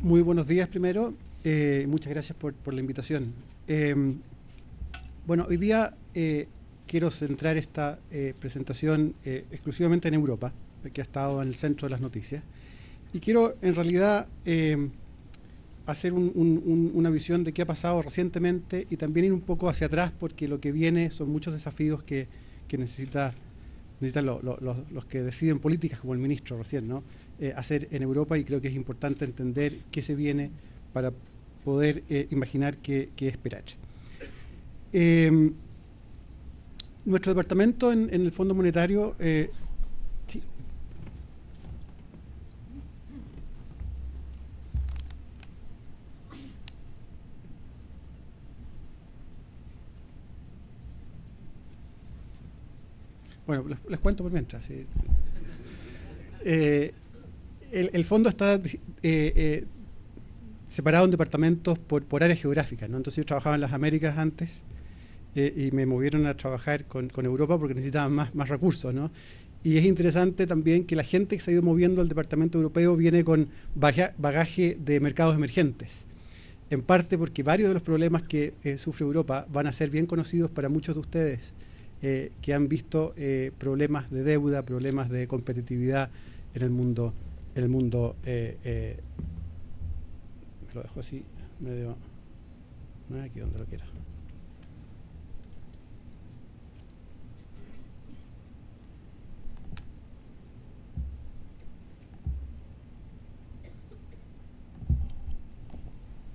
Muy buenos días primero. Muchas gracias por la invitación. Bueno, hoy día quiero centrar esta presentación exclusivamente en Europa, que ha estado en el centro de las noticias. Y quiero en realidad hacer una visión de qué ha pasado recientemente y también ir un poco hacia atrás, porque lo que viene son muchos desafíos que necesitan los que deciden políticas, como el ministro recién, ¿no? Hacer en Europa, y creo que es importante entender qué se viene para poder imaginar qué esperar. Nuestro departamento en el Fondo Monetario sí. Bueno, les cuento por mientras. Sí. El fondo está separado en departamentos por áreas geográficas, ¿no? Entonces yo trabajaba en las Américas antes y me movieron a trabajar con Europa porque necesitaban más recursos, ¿no? Y es interesante también que la gente que se ha ido moviendo al departamento europeo viene con bagaje de mercados emergentes, en parte porque varios de los problemas que sufre Europa van a ser bien conocidos para muchos de ustedes que han visto problemas de deuda, problemas de competitividad en el mundo. Me lo dejo así, medio, no es aquí donde lo quiera.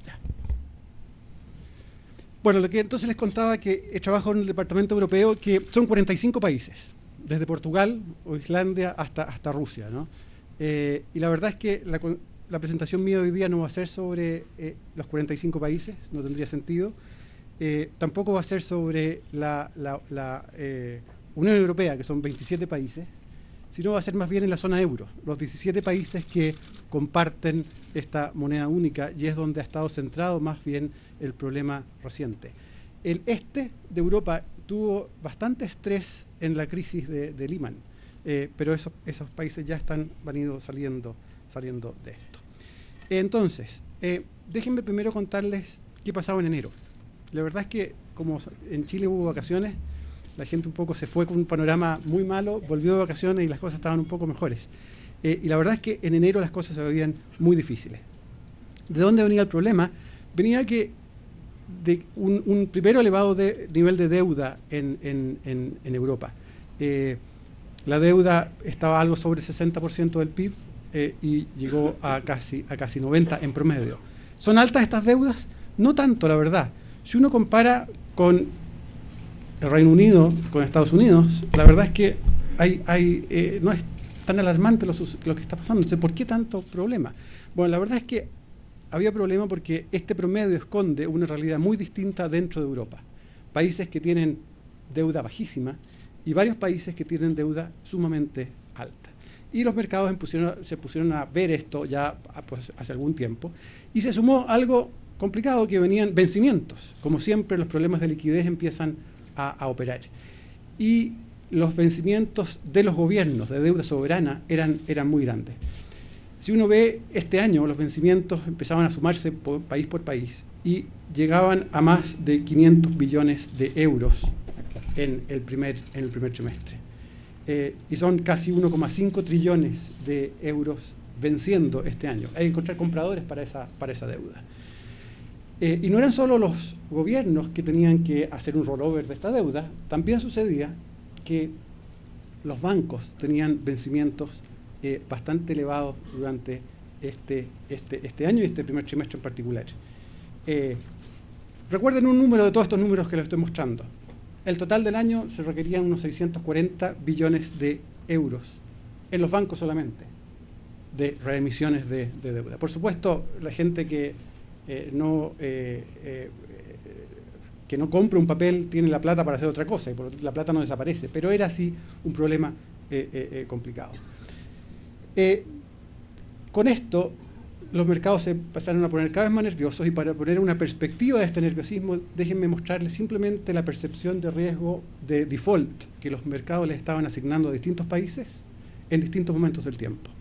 Ya. Bueno, lo que entonces les contaba que trabajo en el departamento europeo, que son 45 países, desde Portugal o Islandia hasta Rusia, ¿no? Y la verdad es que la presentación mía hoy día no va a ser sobre los 45 países, no tendría sentido. Tampoco va a ser sobre la Unión Europea, que son 27 países, sino va a ser más bien en la zona euro, los 17 países que comparten esta moneda única, y es donde ha estado centrado más bien el problema reciente. El este de Europa tuvo bastante estrés en la crisis de Lehman. Pero esos países ya han ido saliendo de esto. Entonces, déjenme primero contarles qué pasaba en enero. La verdad es que como en Chile hubo vacaciones, la gente un poco se fue con un panorama muy malo, volvió de vacaciones y las cosas estaban un poco mejores. Y la verdad es que en enero las cosas se veían muy difíciles. ¿De dónde venía el problema? Venía que de un primero elevado nivel de deuda en Europa. La deuda estaba algo sobre el 60% del PIB y llegó a casi 90% en promedio. ¿Son altas estas deudas? No tanto, la verdad. Si uno compara con el Reino Unido, con Estados Unidos, la verdad es que no es tan alarmante lo que está pasando. Entonces, ¿por qué tanto problema? Bueno, la verdad es que había problema porque este promedio esconde una realidad muy distinta dentro de Europa. Países que tienen deuda bajísima y varios países que tienen deuda sumamente alta. Y los mercados se pusieron a ver esto ya pues, hace algún tiempo, y se sumó algo complicado, que venían vencimientos. Como siempre, los problemas de liquidez empiezan a operar. Y los vencimientos de los gobiernos de deuda soberana eran muy grandes. Si uno ve este año, los vencimientos empezaban a sumarse por país y llegaban a más de 500 billones de euros en el primer trimestre. Y son casi 1,5 trillones de euros venciendo este año. Hay que encontrar compradores para esa deuda. Y no eran solo los gobiernos que tenían que hacer un rollover de esta deuda, también sucedía que los bancos tenían vencimientos bastante elevados durante este año y este primer trimestre en particular. Recuerden un número de todos estos números que les estoy mostrando. El total del año se requerían unos 640 billones de euros en los bancos solamente, de reemisiones de deuda. Por supuesto, la gente que no compra un papel tiene la plata para hacer otra cosa, y por lo tanto la plata no desaparece, pero era así un problema complicado. Con esto, los mercados se empezaron a poner cada vez más nerviosos, y para poner una perspectiva de este nerviosismo, déjenme mostrarles simplemente la percepción de riesgo de default que los mercados les estaban asignando a distintos países en distintos momentos del tiempo.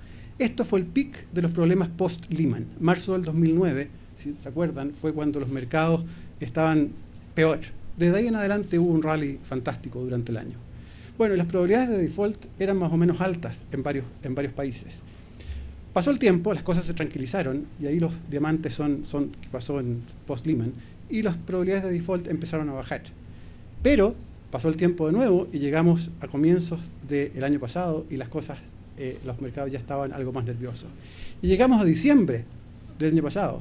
Esto fue el pic de los problemas post-Lehman. Marzo del 2009, si se acuerdan, fue cuando los mercados estaban peor. Desde ahí en adelante hubo un rally fantástico durante el año. Bueno, las probabilidades de default eran más o menos altas en varios países. Pasó el tiempo, las cosas se tranquilizaron, y ahí los diamantes que pasó en post-Lehman, y las probabilidades de default empezaron a bajar. Pero pasó el tiempo de nuevo y llegamos a comienzos del año pasado y las cosas, los mercados ya estaban algo más nerviosos. Y llegamos a diciembre del año pasado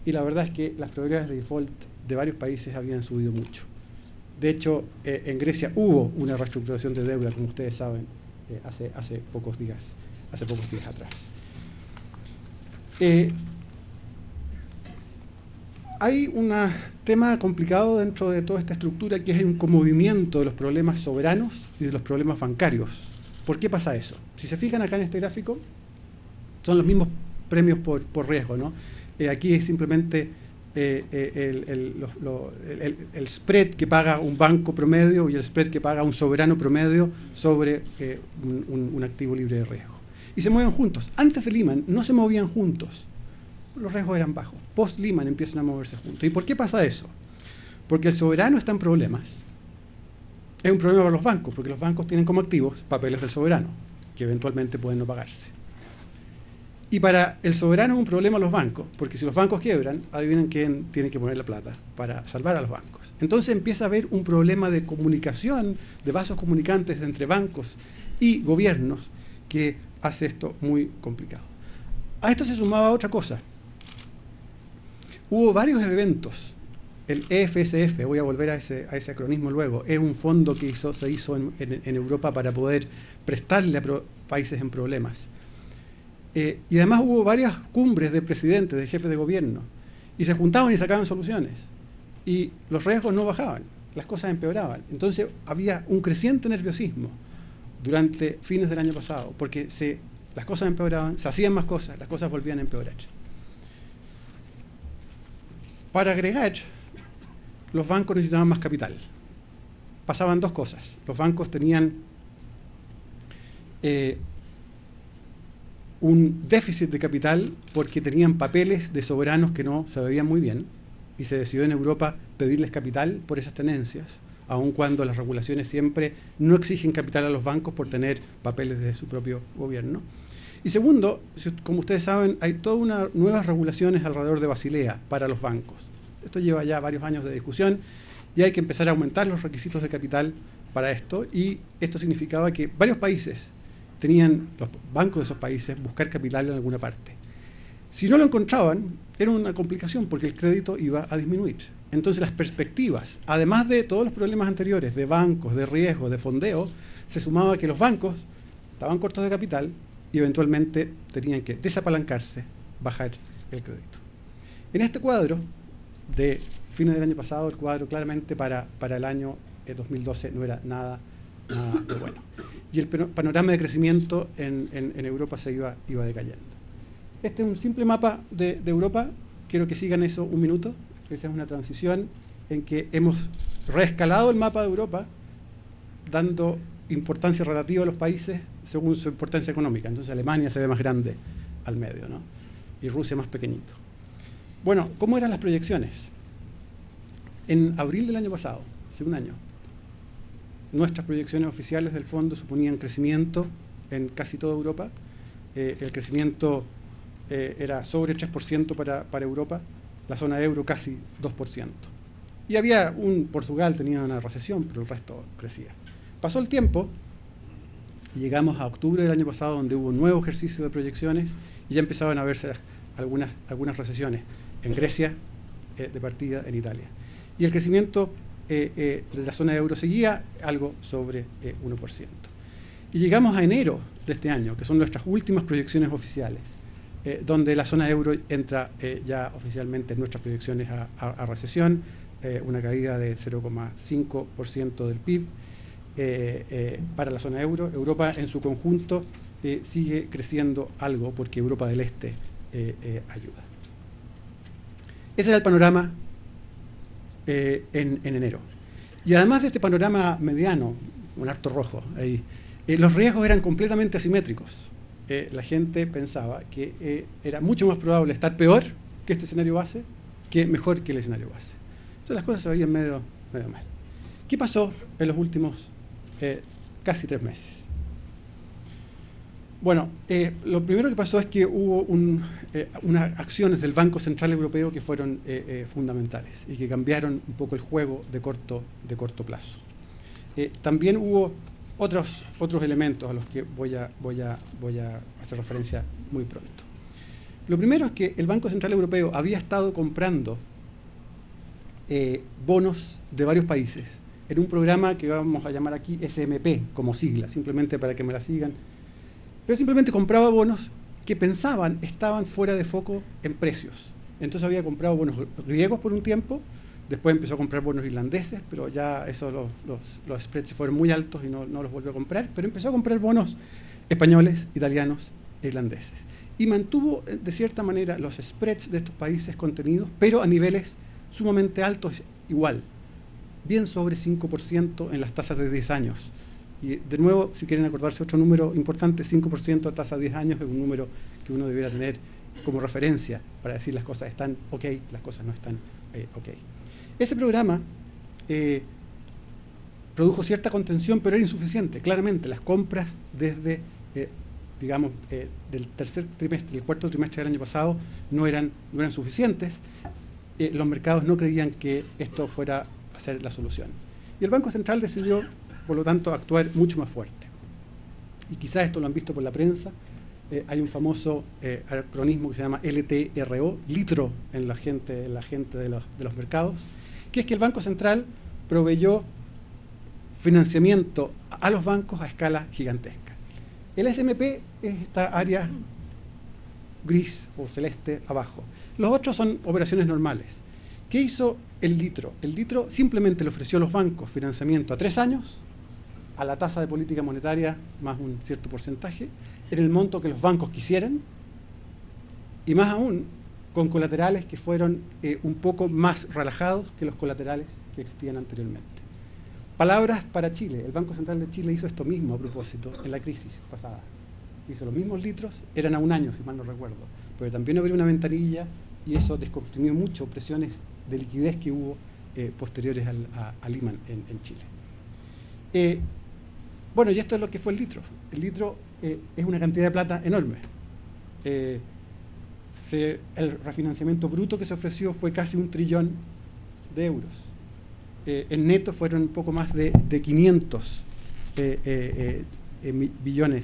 y la verdad es que las probabilidades de default de varios países habían subido mucho. De hecho, en Grecia hubo una reestructuración de deuda, como ustedes saben, hace pocos días atrás. Hay un tema complicado dentro de toda esta estructura que es un conmovimiento de los problemas soberanos y de los problemas bancarios. ¿Por qué pasa eso? Si se fijan acá en este gráfico, son los mismos premios por riesgo, ¿no? Aquí es simplemente el spread que paga un banco promedio y el spread que paga un soberano promedio sobre un activo libre de riesgo. Y se mueven juntos. Antes de Lehman no se movían juntos. Los riesgos eran bajos. Post-Lehman empiezan a moverse juntos. ¿Y por qué pasa eso? Porque el soberano está en problemas. Es un problema para los bancos, porque los bancos tienen como activos papeles del soberano, que eventualmente pueden no pagarse. Y para el soberano es un problema los bancos, porque si los bancos quiebran, adivinen quién tiene que poner la plata para salvar a los bancos. Entonces empieza a haber un problema de comunicación, de vasos comunicantes entre bancos y gobiernos, que hace esto muy complicado. A esto se sumaba otra cosa. Hubo varios eventos. El EFSF, voy a volver a ese acronismo luego, es un fondo que se hizo en Europa para poder prestarle a países en problemas. Y además hubo varias cumbres de presidentes, de jefes de gobierno, y se juntaban y sacaban soluciones. Y los riesgos no bajaban, las cosas empeoraban. Entonces había un creciente nerviosismo durante fines del año pasado, porque las cosas empeoraban, se hacían más cosas, las cosas volvían a empeorar. Para agregar, los bancos necesitaban más capital. Pasaban dos cosas. Los bancos tenían un déficit de capital porque tenían papeles de soberanos que no se veían muy bien y se decidió en Europa pedirles capital por esas tenencias, aun cuando las regulaciones siempre no exigen capital a los bancos por tener papeles de su propio gobierno. Y segundo, como ustedes saben, hay todas unas nuevas regulaciones alrededor de Basilea para los bancos. Esto lleva ya varios años de discusión y hay que empezar a aumentar los requisitos de capital para esto, y esto significaba que varios países tenían, los bancos de esos países, buscar capital en alguna parte. Si no lo encontraban, era una complicación porque el crédito iba a disminuir. Entonces las perspectivas, además de todos los problemas anteriores de bancos, de riesgo, de fondeo, se sumaba que los bancos estaban cortos de capital y eventualmente tenían que desapalancarse, bajar el crédito. En este cuadro de fines del año pasado, el cuadro claramente para el año 2012 no era nada de bueno. Y el panorama de crecimiento en Europa se iba decayendo. Este es un simple mapa de Europa. Quiero que sigan eso un minuto. Esa es una transición en que hemos reescalado el mapa de Europa, dando importancia relativa a los países según su importancia económica. Entonces Alemania se ve más grande al medio, ¿no? Y Rusia más pequeñito. Bueno, ¿cómo eran las proyecciones? En abril del año pasado, hace un año, nuestras proyecciones oficiales del fondo suponían crecimiento en casi toda Europa. El crecimiento era sobre 3% para Europa, la zona euro casi 2%. Y había Portugal tenía una recesión, pero el resto crecía. Pasó el tiempo y llegamos a octubre del año pasado, donde hubo un nuevo ejercicio de proyecciones y ya empezaban a verse algunas recesiones en Grecia, de partida en Italia. Y el crecimiento de la zona euro seguía algo sobre 1%. Y llegamos a enero de este año, que son nuestras últimas proyecciones oficiales, donde la zona euro entra ya oficialmente en nuestras proyecciones a recesión, una caída de 0,5% del PIB para la zona euro. Europa en su conjunto sigue creciendo algo porque Europa del Este ayuda. Ese era el panorama en enero. Y además de este panorama mediano, un harto rojo ahí, los riesgos eran completamente asimétricos. la gente pensaba que era mucho más probable estar peor que este escenario base que mejor que el escenario base. Entonces las cosas se veían medio mal. ¿Qué pasó en los últimos casi 3 meses? Bueno, lo primero que pasó es que hubo unas acciones del Banco Central Europeo que fueron fundamentales y que cambiaron un poco el juego de corto plazo. También hubo otros elementos a los que voy a hacer referencia muy pronto. Lo primero es que el Banco Central Europeo había estado comprando bonos de varios países en un programa que vamos a llamar aquí SMP como sigla, simplemente para que me la sigan. Pero simplemente compraba bonos que pensaban estaban fuera de foco en precios. Entonces había comprado bonos griegos por un tiempo, después empezó a comprar bonos irlandeses, pero ya eso los spreads se fueron muy altos y no los volvió a comprar, pero empezó a comprar bonos españoles, italianos e irlandeses. Y mantuvo de cierta manera los spreads de estos países contenidos, pero a niveles sumamente altos igual, bien sobre 5% en las tasas de 10 años. Y de nuevo, si quieren acordarse otro número importante, 5% a tasa de 10 años es un número que uno debiera tener como referencia para decir las cosas están ok, las cosas no están ok. Ese programa produjo cierta contención, pero era insuficiente. Claramente, las compras desde, digamos, del tercer trimestre, del cuarto trimestre del año pasado no eran suficientes. Los mercados no creían que esto fuera a ser la solución. Y el Banco Central decidió, por lo tanto, actuar mucho más fuerte. Y quizás esto lo han visto por la prensa. Hay un famoso acronismo que se llama LTRO, litro en la gente de los mercados, que es que el Banco Central proveyó financiamiento a los bancos a escala gigantesca. El SMP es esta área gris o celeste abajo. Los otros son operaciones normales. ¿Qué hizo el litro? El litro simplemente le ofreció a los bancos financiamiento a 3 años, a la tasa de política monetaria más un cierto porcentaje, en el monto que los bancos quisieran, y más aún con colaterales que fueron un poco más relajados que los colaterales que existían anteriormente. Palabras para Chile. El Banco Central de Chile hizo esto mismo a propósito en la crisis pasada. Hizo los mismos litros, eran a 1 año, si mal no recuerdo, pero también abrió una ventanilla y eso descomprimió mucho presiones de liquidez que hubo posteriores a Lehman en Chile. Bueno, y esto es lo que fue el litro. El litro es una cantidad de plata enorme. El refinanciamiento bruto que se ofreció fue casi 1 trillón de euros. En neto fueron un poco más de 500 billones.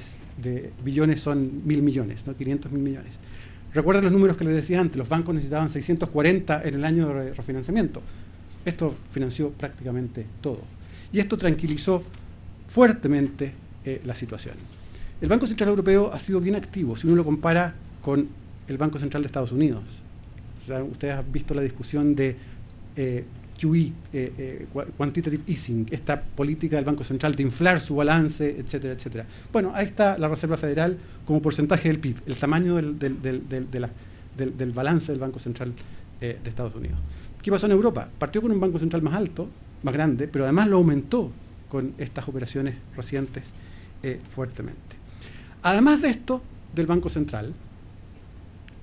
Billones son 1.000 millones, ¿no? 500.000 millones. Recuerden los números que les decía antes, los bancos necesitaban 640 en el año de refinanciamiento. Esto financió prácticamente todo. Y esto tranquilizó fuertemente la situación. El Banco Central Europeo ha sido bien activo, si uno lo compara con el Banco Central de Estados Unidos. O sea, ustedes han visto la discusión de QE, Quantitative Easing, esta política del Banco Central de inflar su balance, etcétera, etcétera. Bueno, ahí está la Reserva Federal como porcentaje del PIB, el tamaño del balance del Banco Central de Estados Unidos. ¿Qué pasó en Europa? Partió con un Banco Central más alto, más grande, pero además lo aumentó con estas operaciones recientes fuertemente. Además de esto, del Banco Central,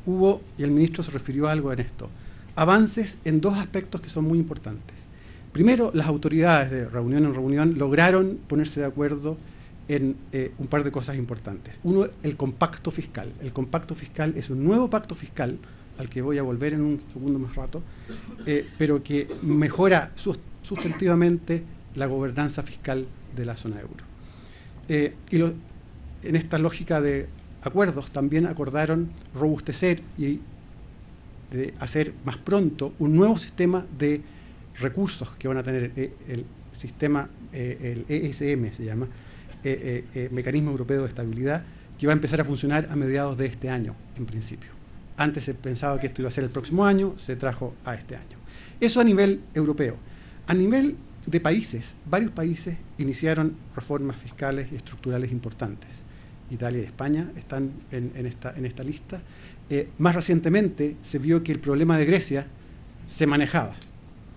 hubo, y el ministro se refirió a algo en esto, avances en 2 aspectos que son muy importantes. Primero, las autoridades de reunión en reunión lograron ponerse de acuerdo en un par de cosas importantes. Uno, el compacto fiscal. El compacto fiscal es un nuevo pacto fiscal, al que voy a volver en un segundo más rato, pero que mejora sustantivamente la gobernanza fiscal de la zona euro. En esta lógica de acuerdos también acordaron robustecer y de hacer más pronto un nuevo sistema de recursos que van a tener el sistema, el ESM se llama, Mecanismo Europeo de Estabilidad, que va a empezar a funcionar a mediados de este año, en principio. Antes se pensaba que esto iba a ser el próximo año, se trajo a este año. Eso a nivel europeo. A nivel de países, varios países iniciaron reformas fiscales y estructurales importantes. Italia y España están en esta lista. Más recientemente se vio que el problema de Grecia se manejaba,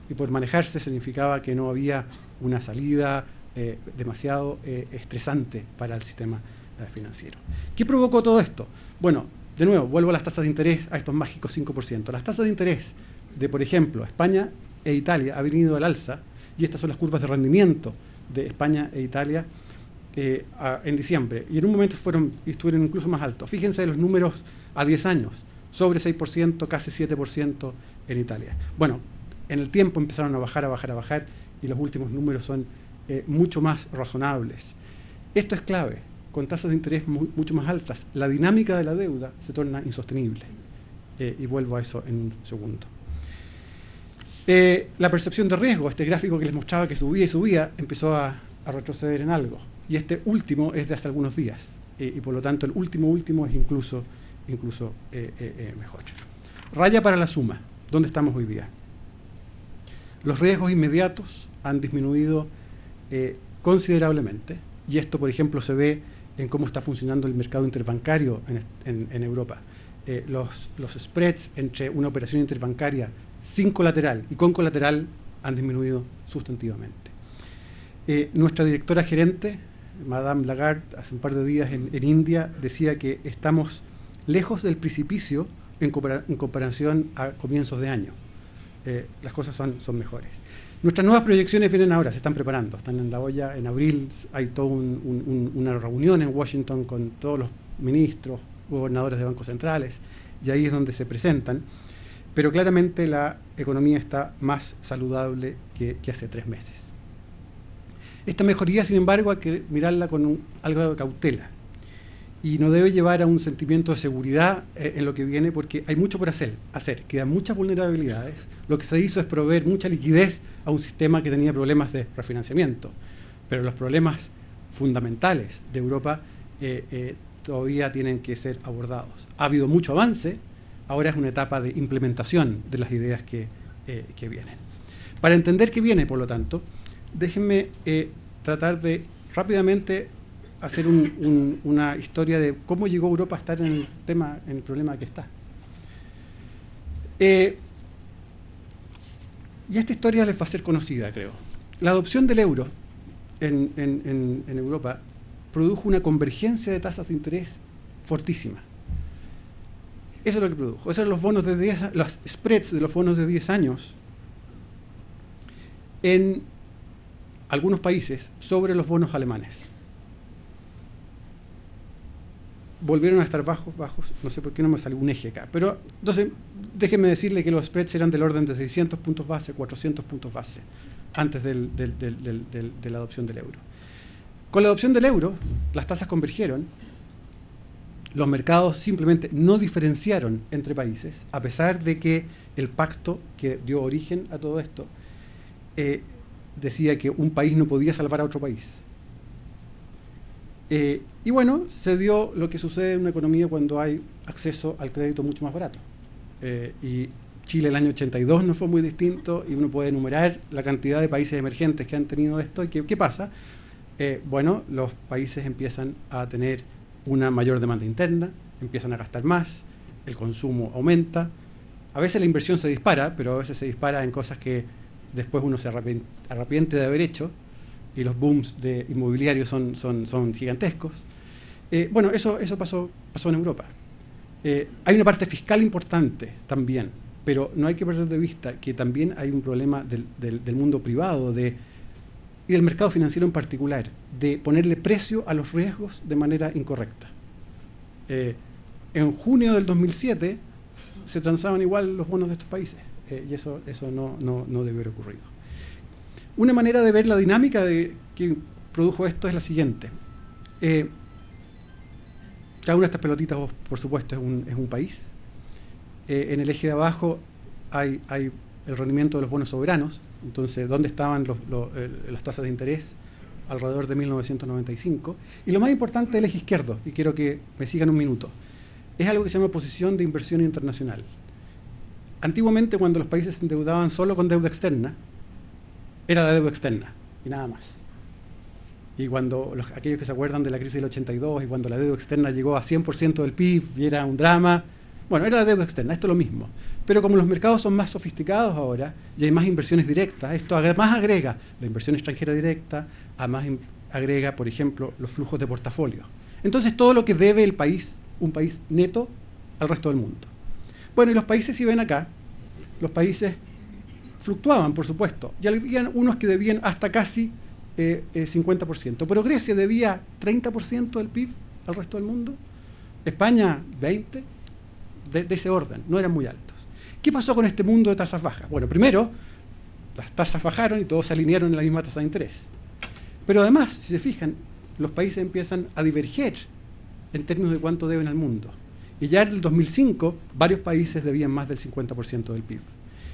y por manejarse significaba que no había una salida demasiado estresante para el sistema financiero. ¿Qué provocó todo esto? Bueno, de nuevo, vuelvo a las tasas de interés, a estos mágicos 5%. Las tasas de interés de, por ejemplo, España e Italia han venido al alza, y estas son las curvas de rendimiento de España e Italia en diciembre, y en un momento estuvieron incluso más altos. Fíjense los números a 10 años, sobre 6%, casi 7% en Italia. Bueno, en el tiempo empezaron a bajar, y los últimos números son mucho más razonables. Esto es clave. Con tasas de interés mucho más altas, la dinámica de la deuda se torna insostenible. Y vuelvo a eso en un segundo. La percepción de riesgo, este gráfico que les mostraba que subía y subía, empezó a retroceder en algo. Y este último es de hace algunos días. Y por lo tanto el último es incluso mejor. Raya para la suma. ¿Dónde estamos hoy día? Los riesgos inmediatos han disminuido considerablemente. Y esto, por ejemplo, se ve en cómo está funcionando el mercado interbancario en Europa. Los spreads entre una operación interbancaria sin colateral y con colateral han disminuido sustantivamente. Nuestra directora gerente, Madame Lagarde, hace un par de días en India, decía que estamos lejos del precipicio en comparación a comienzos de año. Las cosas son mejores. Nuestras nuevas proyecciones vienen ahora, se están preparando, están en la olla. En abril hay toda una reunión en Washington con todos los ministros, gobernadores de bancos centrales, y ahí es donde se presentan. Pero claramente la economía está más saludable que hace 3 meses. Esta mejoría, sin embargo, hay que mirarla con algo de cautela. Y no debe llevar a un sentimiento de seguridad en lo que viene, porque hay mucho por hacer. Quedan muchas vulnerabilidades. Lo que se hizo es proveer mucha liquidez a un sistema que tenía problemas de refinanciamiento. Pero los problemas fundamentales de Europa todavía tienen que ser abordados. Ha habido mucho avance, ahora es una etapa de implementación de las ideas que vienen. Para entender qué viene, por lo tanto, déjenme tratar de rápidamente hacer una historia de cómo llegó Europa a estar en el problema que está. Y esta historia les va a ser conocida, creo. La adopción del euro en Europa produjo una convergencia de tasas de interés fortísima. Eso es lo que produjo. Esos eran los bonos de 10, los spreads de los bonos de 10 años en algunos países sobre los bonos alemanes. Volvieron a estar bajos, no sé por qué no me salió un eje acá, pero entonces déjenme decirle que los spreads eran del orden de 600 puntos base, 400 puntos base, antes de la adopción del euro. Con la adopción del euro, las tasas convergieron, los mercados simplemente no diferenciaron entre países, a pesar de que el pacto que dio origen a todo esto decía que un país no podía salvar a otro país. Y bueno, se dio lo que sucede en una economía cuando hay acceso al crédito mucho más barato. Y Chile el año 82 no fue muy distinto, y uno puede enumerar la cantidad de países emergentes que han tenido esto. ¿Y qué pasa? Bueno, los países empiezan a tener una mayor demanda interna, empiezan a gastar más, el consumo aumenta. A veces la inversión se dispara, pero a veces se dispara en cosas que después uno se arrepiente de haber hecho, y los booms de inmobiliarios son gigantescos. Bueno, eso pasó en Europa. Hay una parte fiscal importante también, pero no hay que perder de vista que también hay un problema del mundo privado y del mercado financiero en particular, de ponerle precio a los riesgos de manera incorrecta. En junio del 2007 se transaban igual los bonos de estos países, y eso no debe haber ocurrido. Una manera de ver la dinámica que produjo esto es la siguiente. Cada una de estas pelotitas, por supuesto, es un país. En el eje de abajo hay el rendimiento de los bonos soberanos. Entonces, ¿dónde estaban las tasas de interés? Alrededor de 1995. Y lo más importante del eje izquierdo, y quiero que me sigan un minuto, es algo que se llama posición de inversión internacional. Antiguamente, cuando los países se endeudaban solo con deuda externa, era la deuda externa y nada más. Y cuando aquellos que se acuerdan de la crisis del 82 y cuando la deuda externa llegó a 100% del PIB y era un drama, bueno, era la deuda externa, esto es lo mismo. Pero como los mercados son más sofisticados ahora y hay más inversiones directas, esto además agrega la inversión extranjera directa, además agrega, por ejemplo, los flujos de portafolio. Entonces, todo lo que debe el país, un país neto, al resto del mundo. Bueno, y los países, si ven acá, los países fluctuaban, por supuesto. Y había unos que debían hasta casi 50%. Pero Grecia debía 30% del PIB al resto del mundo. España, 20%. De ese orden, no eran muy altos. ¿Qué pasó con este mundo de tasas bajas? Bueno, primero, las tasas bajaron y todos se alinearon en la misma tasa de interés. Pero además, si se fijan, los países empiezan a diverger en términos de cuánto deben al mundo. Y ya en el 2005, varios países debían más del 50% del PIB.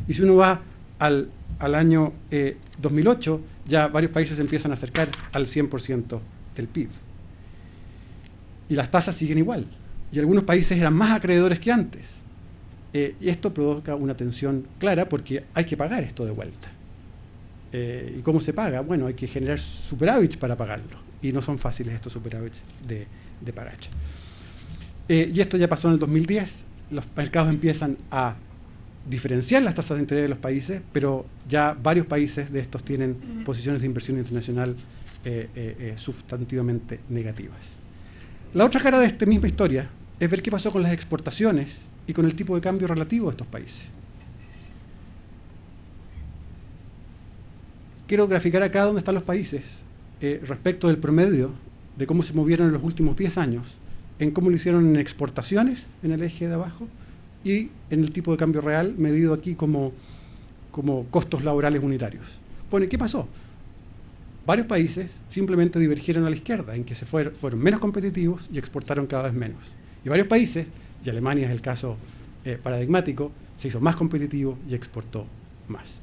Y si uno va al año 2008, ya varios países empiezan a acercar al 100% del PIB. Y las tasas siguen igual. Y algunos países eran más acreedores que antes. Y esto provoca una tensión clara porque hay que pagar esto de vuelta. ¿Y cómo se paga? Bueno, hay que generar superávits para pagarlo. Y no son fáciles estos superávits de pagar. Y esto ya pasó en el 2010. Los mercados empiezan a diferenciar las tasas de interés de los países, pero ya varios países de estos tienen posiciones de inversión internacional sustantivamente negativas. La otra cara de esta misma historia es ver qué pasó con las exportaciones y con el tipo de cambio relativo de estos países. Quiero graficar acá dónde están los países respecto del promedio de cómo se movieron en los últimos 10 años, en cómo lo hicieron en exportaciones, en el eje de abajo, y en el tipo de cambio real, medido aquí como costos laborales unitarios. Bueno, ¿qué pasó? Varios países simplemente divergieron a la izquierda, en que fueron menos competitivos y exportaron cada vez menos. Y varios países, y Alemania es el caso paradigmático, se hizo más competitivo y exportó más.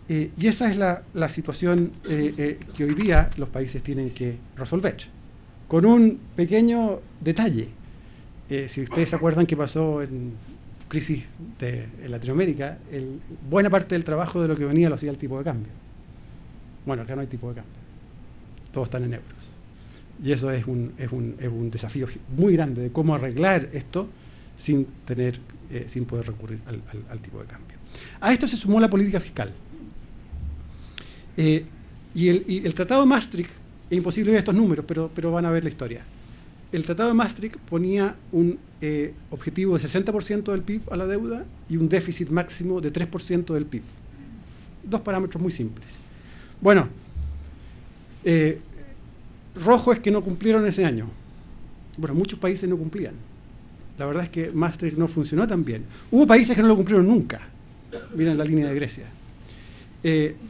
Y esa es la situación que hoy día los países tienen que resolver. Con un pequeño detalle. Si ustedes se acuerdan qué pasó en crisis en Latinoamérica, buena parte del trabajo de lo que venía lo hacía el tipo de cambio. Bueno, acá no hay tipo de cambio. Todos están en euros. Y eso es un desafío muy grande de cómo arreglar esto sin poder recurrir al tipo de cambio. A esto se sumó la política fiscal. Y el Tratado de Maastricht, es imposible ver estos números, pero van a ver la historia. El Tratado de Maastricht ponía un objetivo de 60% del PIB a la deuda y un déficit máximo de 3% del PIB. Dos parámetros muy simples. Bueno, rojo es que no cumplieron ese año. Bueno, muchos países no cumplían. La verdad es que Maastricht no funcionó tan bien. Hubo países que no lo cumplieron nunca. Miren la línea de Grecia.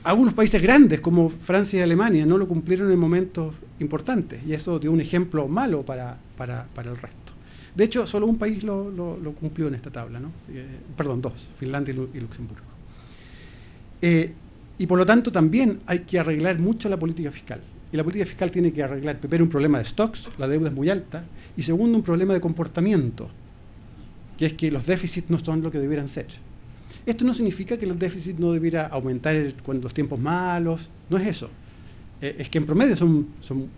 Algunos países grandes como Francia y Alemania no lo cumplieron en momentos importantes y eso dio un ejemplo malo para el resto. De hecho, solo un país lo cumplió en esta tabla, ¿no? Perdón, dos, Finlandia y Luxemburgo. Y por lo tanto también hay que arreglar mucho la política fiscal. Y la política fiscal tiene que arreglar primero un problema de stocks, la deuda es muy alta, y segundo un problema de comportamiento, que es que los déficits no son lo que debieran ser. Esto no significa que el déficit no debiera aumentar cuando los tiempos malos, no es eso. Es que en promedio son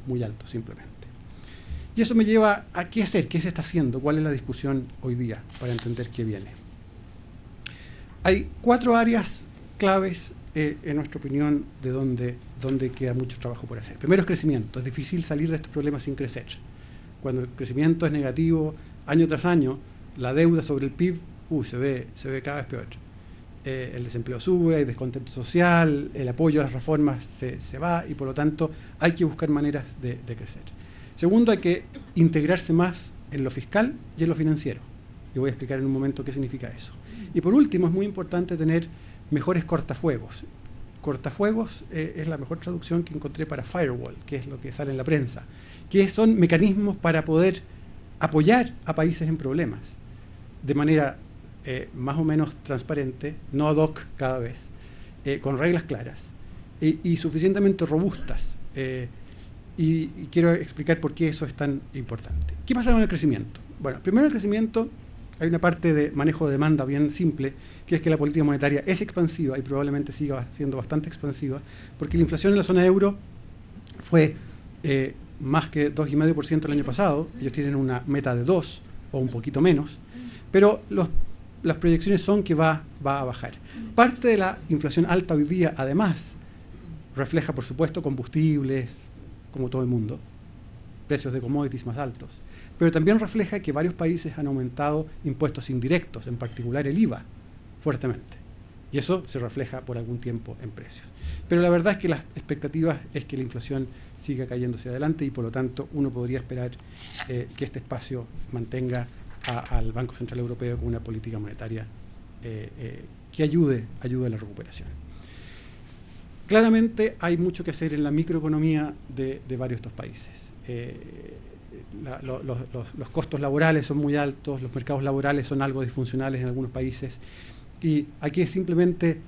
muy altos simplemente. Y eso me lleva a qué hacer, qué se está haciendo, cuál es la discusión hoy día para entender qué viene. Hay 4 áreas claves, en nuestra opinión, de donde queda mucho trabajo por hacer. Primero es crecimiento. Es difícil salir de estos problemas sin crecer. Cuando el crecimiento es negativo año tras año, la deuda sobre el PIB se ve cada vez peor. El desempleo sube, hay descontento social, el apoyo a las reformas se va y por lo tanto hay que buscar maneras de crecer. Segundo, hay que integrarse más en lo fiscal y en lo financiero. Y voy a explicar en un momento qué significa eso. Y por último, es muy importante tener mejores cortafuegos. Cortafuegos es la mejor traducción que encontré para firewall, que es lo que sale en la prensa, que son mecanismos para poder apoyar a países en problemas de manera más o menos transparente, no ad hoc cada vez, con reglas claras y suficientemente robustas. Y quiero explicar por qué eso es tan importante. ¿Qué pasa con el crecimiento? Bueno, primero el crecimiento, hay una parte de manejo de demanda bien simple, que es que la política monetaria es expansiva y probablemente siga siendo bastante expansiva, porque la inflación en la zona euro fue más que 2,5% el año pasado. Ellos tienen una meta de 2 o un poquito menos, pero las proyecciones son que va a bajar. Parte de la inflación alta hoy día, además, refleja, por supuesto, combustibles, como todo el mundo, precios de commodities más altos, pero también refleja que varios países han aumentado impuestos indirectos, en particular el IVA, fuertemente. Y eso se refleja por algún tiempo en precios. Pero la verdad es que las expectativas es que la inflación siga cayendo hacia adelante y por lo tanto uno podría esperar que este espacio mantenga al Banco Central Europeo con una política monetaria que ayude a la recuperación. Claramente hay mucho que hacer en la microeconomía de varios de estos países. Los costos laborales son muy altos, los mercados laborales son algo disfuncionales en algunos países, y aquí es simplemente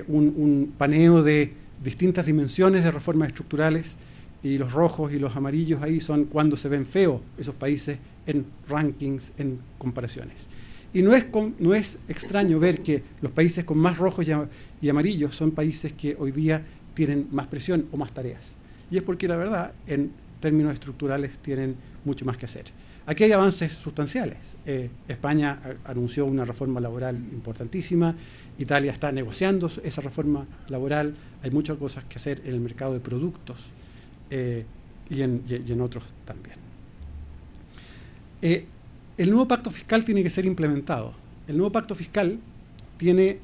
un paneo de distintas dimensiones de reformas estructurales, y los rojos y los amarillos ahí son cuando se ven feos esos países en rankings, en comparaciones. Y no es extraño ver que los países con más rojos y amarillos son países que hoy día tienen más presión o más tareas. Y es porque la verdad, en términos estructurales, tienen mucho más que hacer. Aquí hay avances sustanciales. España anunció una reforma laboral importantísima, Italia está negociando esa reforma laboral, hay muchas cosas que hacer en el mercado de productos y en otros también. El nuevo pacto fiscal tiene que ser implementado. El nuevo pacto fiscal tiene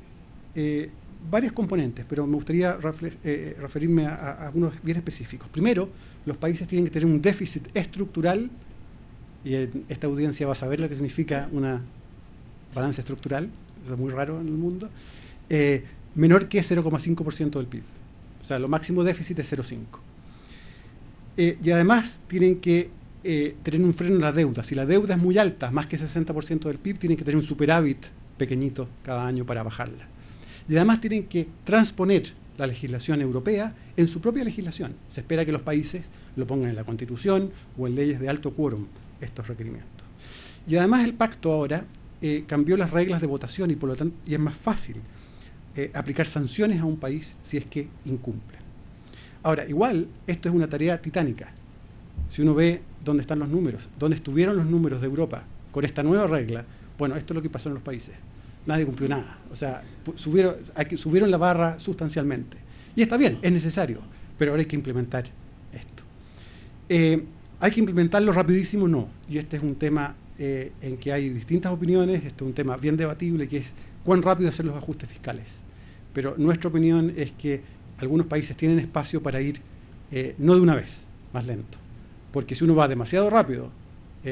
varios componentes, pero me gustaría referirme a algunos bien específicos. Primero, los países tienen que tener un déficit estructural, y esta audiencia va a saber lo que significa una balanza estructural, eso es muy raro en el mundo, menor que 0,5% del PIB. O sea, lo máximo déficit es 0,5%. Y además tienen que tener un freno en la deuda. Si la deuda es muy alta, más que 60% del PIB, tienen que tener un superávit pequeñito cada año para bajarla. Y además tienen que transponer la legislación europea en su propia legislación. Se espera que los países lo pongan en la Constitución o en leyes de alto quórum, estos requerimientos. Y además el pacto ahora cambió las reglas de votación y por lo tanto y es más fácil aplicar sanciones a un país si es que incumple. Ahora, igual, esto es una tarea titánica. Si uno ve dónde están los números, dónde estuvieron los números de Europa con esta nueva regla, bueno, esto es lo que pasó en los países. Nadie cumplió nada. O sea, subieron la barra sustancialmente. Y está bien, es necesario, pero ahora hay que implementar esto. ¿Hay que implementarlo rapidísimo? No. Y este es un tema en que hay distintas opiniones, este es un tema bien debatible, que es cuán rápido hacer los ajustes fiscales. Pero nuestra opinión es que algunos países tienen espacio para ir, no de una vez, más lento. Porque si uno va demasiado rápido,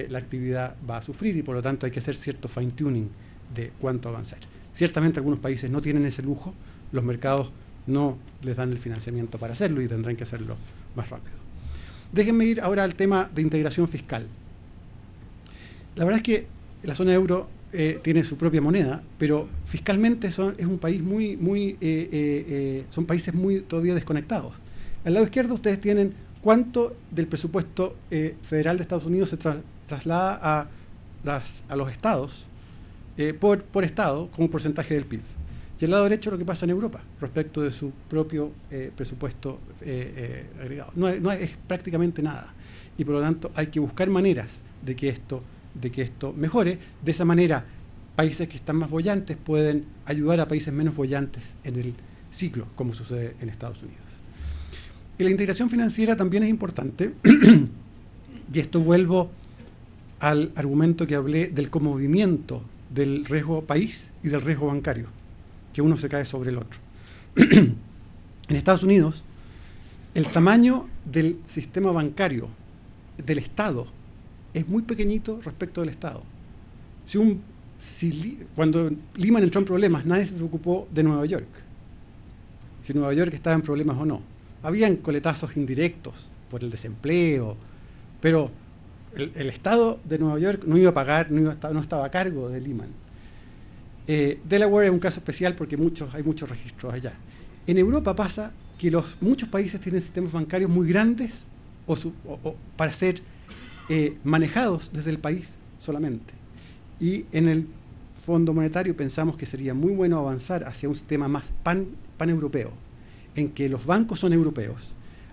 la actividad va a sufrir y por lo tanto hay que hacer cierto fine-tuning de cuánto avanzar. Ciertamente algunos países no tienen ese lujo, los mercados no les dan el financiamiento para hacerlo y tendrán que hacerlo más rápido. Déjenme ir ahora al tema de integración fiscal. La verdad es que la zona euro tiene su propia moneda, pero fiscalmente es un país son países muy todavía desconectados. Al lado izquierdo ustedes tienen cuánto del presupuesto federal de Estados Unidos se traslada a los estados por estado como porcentaje del PIB. Y al lado derecho lo que pasa en Europa respecto de su propio presupuesto agregado. No es prácticamente nada. Y por lo tanto hay que buscar maneras de que esto mejore. De esa manera, países que están más bollantes pueden ayudar a países menos bollantes en el ciclo, como sucede en Estados Unidos. Y la integración financiera también es importante. Y esto vuelvo al argumento que hablé del conmovimiento del riesgo país y del riesgo bancario, que uno se cae sobre el otro. En Estados Unidos, el tamaño del sistema bancario del Estado es muy pequeñito respecto del Estado. Cuando Lehman entró en problemas, nadie se preocupó de Nueva York, si Nueva York estaba en problemas o no. Habían coletazos indirectos por el desempleo, pero el Estado de Nueva York no iba a pagar, no estaba a cargo de Lehman. Delaware es un caso especial porque hay muchos registros allá. En Europa pasa que muchos países tienen sistemas bancarios muy grandes para ser manejados desde el país solamente. Y en el Fondo Monetario pensamos que sería muy bueno avanzar hacia un sistema más paneuropeo, en que los bancos son europeos,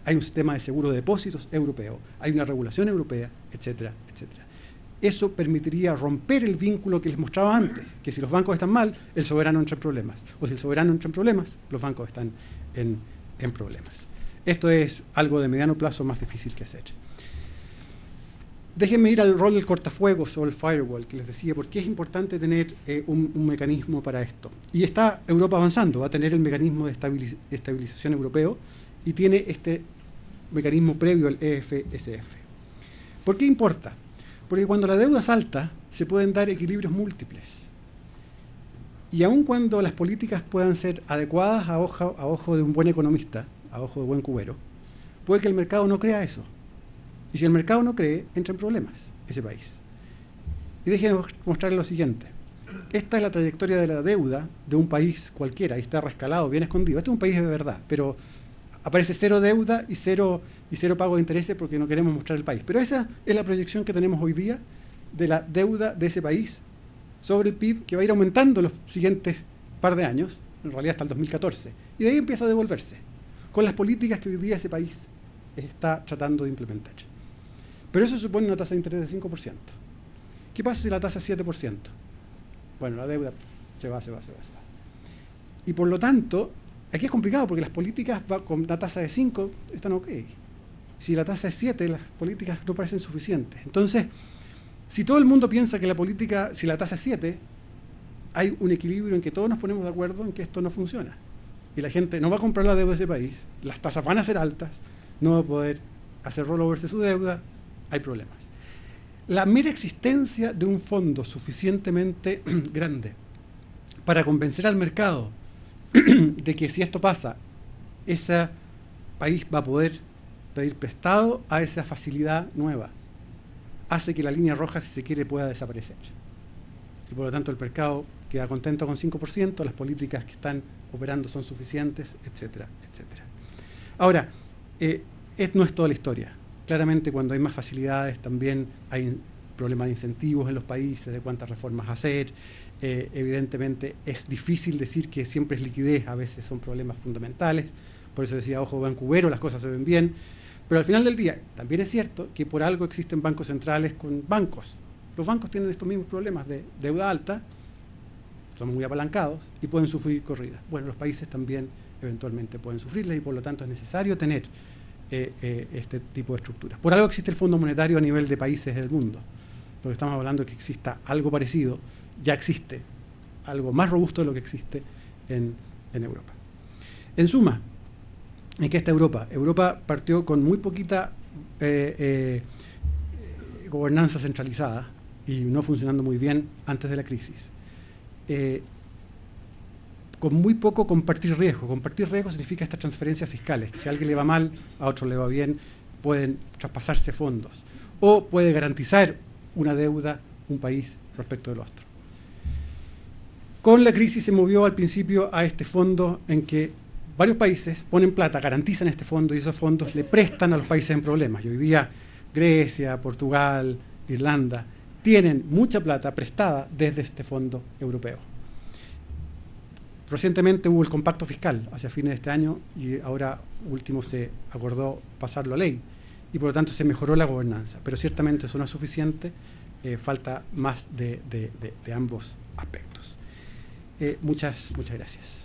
hay un sistema de seguro de depósitos europeo, hay una regulación europea, etcétera, etcétera. Eso permitiría romper el vínculo que les mostraba antes, que si los bancos están mal, el soberano entra en problemas, o si el soberano entra en problemas, los bancos están en problemas. Esto es algo de mediano plazo más difícil que hacer. Déjenme ir al rol del cortafuegos o el firewall, que les decía, porque es importante tener un mecanismo para esto. Y está Europa avanzando, va a tener el mecanismo de estabilización europeo y tiene este mecanismo previo al EFSF. ¿Por qué importa? Porque cuando la deuda es alta, se pueden dar equilibrios múltiples. Y aun cuando las políticas puedan ser adecuadas a ojo de un buen economista, a ojo de buen cubero, puede que el mercado no crea eso. Y si el mercado no cree, entra en problemas ese país. Y déjenme mostrarles lo siguiente. Esta es la trayectoria de la deuda de un país cualquiera, y está rescalado, bien escondido. Este es un país de verdad, pero aparece cero deuda y cero pago de intereses porque no queremos mostrar el país. Pero esa es la proyección que tenemos hoy día de la deuda de ese país sobre el PIB, que va a ir aumentando los siguientes par de años, en realidad hasta el 2014. Y de ahí empieza a devolverse, con las políticas que hoy día ese país está tratando de implementar. Pero eso supone una tasa de interés de 5%. ¿Qué pasa si la tasa es 7%? Bueno, la deuda se va. Y por lo tanto, aquí es complicado porque las políticas con una tasa de 5 están ok. Si la tasa es 7, las políticas no parecen suficientes. Entonces, si todo el mundo piensa que la política, si la tasa es 7, hay un equilibrio en que todos nos ponemos de acuerdo en que esto no funciona. Y la gente no va a comprar la deuda de ese país, las tasas van a ser altas, no va a poder hacer rollovers de su deuda, hay problemas. La mera existencia de un fondo suficientemente grande para convencer al mercado de que si esto pasa, ese país va a poder pedir prestado a esa facilidad nueva, hace que la línea roja, si se quiere, pueda desaparecer. Y por lo tanto el mercado queda contento con 5%, las políticas que están operando son suficientes, etcétera, etcétera. Ahora, no es toda la historia. Claramente cuando hay más facilidades también hay problemas de incentivos en los países, de cuántas reformas hacer. Evidentemente es difícil decir que siempre es liquidez, a veces son problemas fundamentales. Por eso decía, ojo bancubero, las cosas se ven bien. Pero al final del día, también es cierto que por algo existen bancos centrales con bancos. Los bancos tienen estos mismos problemas de deuda alta, son muy apalancados y pueden sufrir corridas. Bueno, los países también eventualmente pueden sufrirlas y por lo tanto es necesario tener este tipo de estructuras. Por algo existe el Fondo Monetario a nivel de países del mundo. Porque estamos hablando de que exista algo parecido, ya existe algo más robusto de lo que existe en Europa. En suma, ¿en qué está Europa? Europa partió con muy poquita gobernanza centralizada y no funcionando muy bien antes de la crisis. Con muy poco compartir riesgo. Compartir riesgo significa estas transferencias fiscales, que si a alguien le va mal, a otro le va bien, pueden traspasarse fondos. O puede garantizar una deuda un país respecto del otro. Con la crisis se movió al principio a este fondo en que varios países ponen plata, garantizan este fondo y esos fondos le prestan a los países en problemas. Y hoy día Grecia, Portugal, Irlanda tienen mucha plata prestada desde este fondo europeo. Recientemente hubo el compacto fiscal hacia fines de este año y ahora último se acordó pasarlo a ley y por lo tanto se mejoró la gobernanza, pero ciertamente eso no es suficiente, falta más de ambos aspectos. Muchas gracias.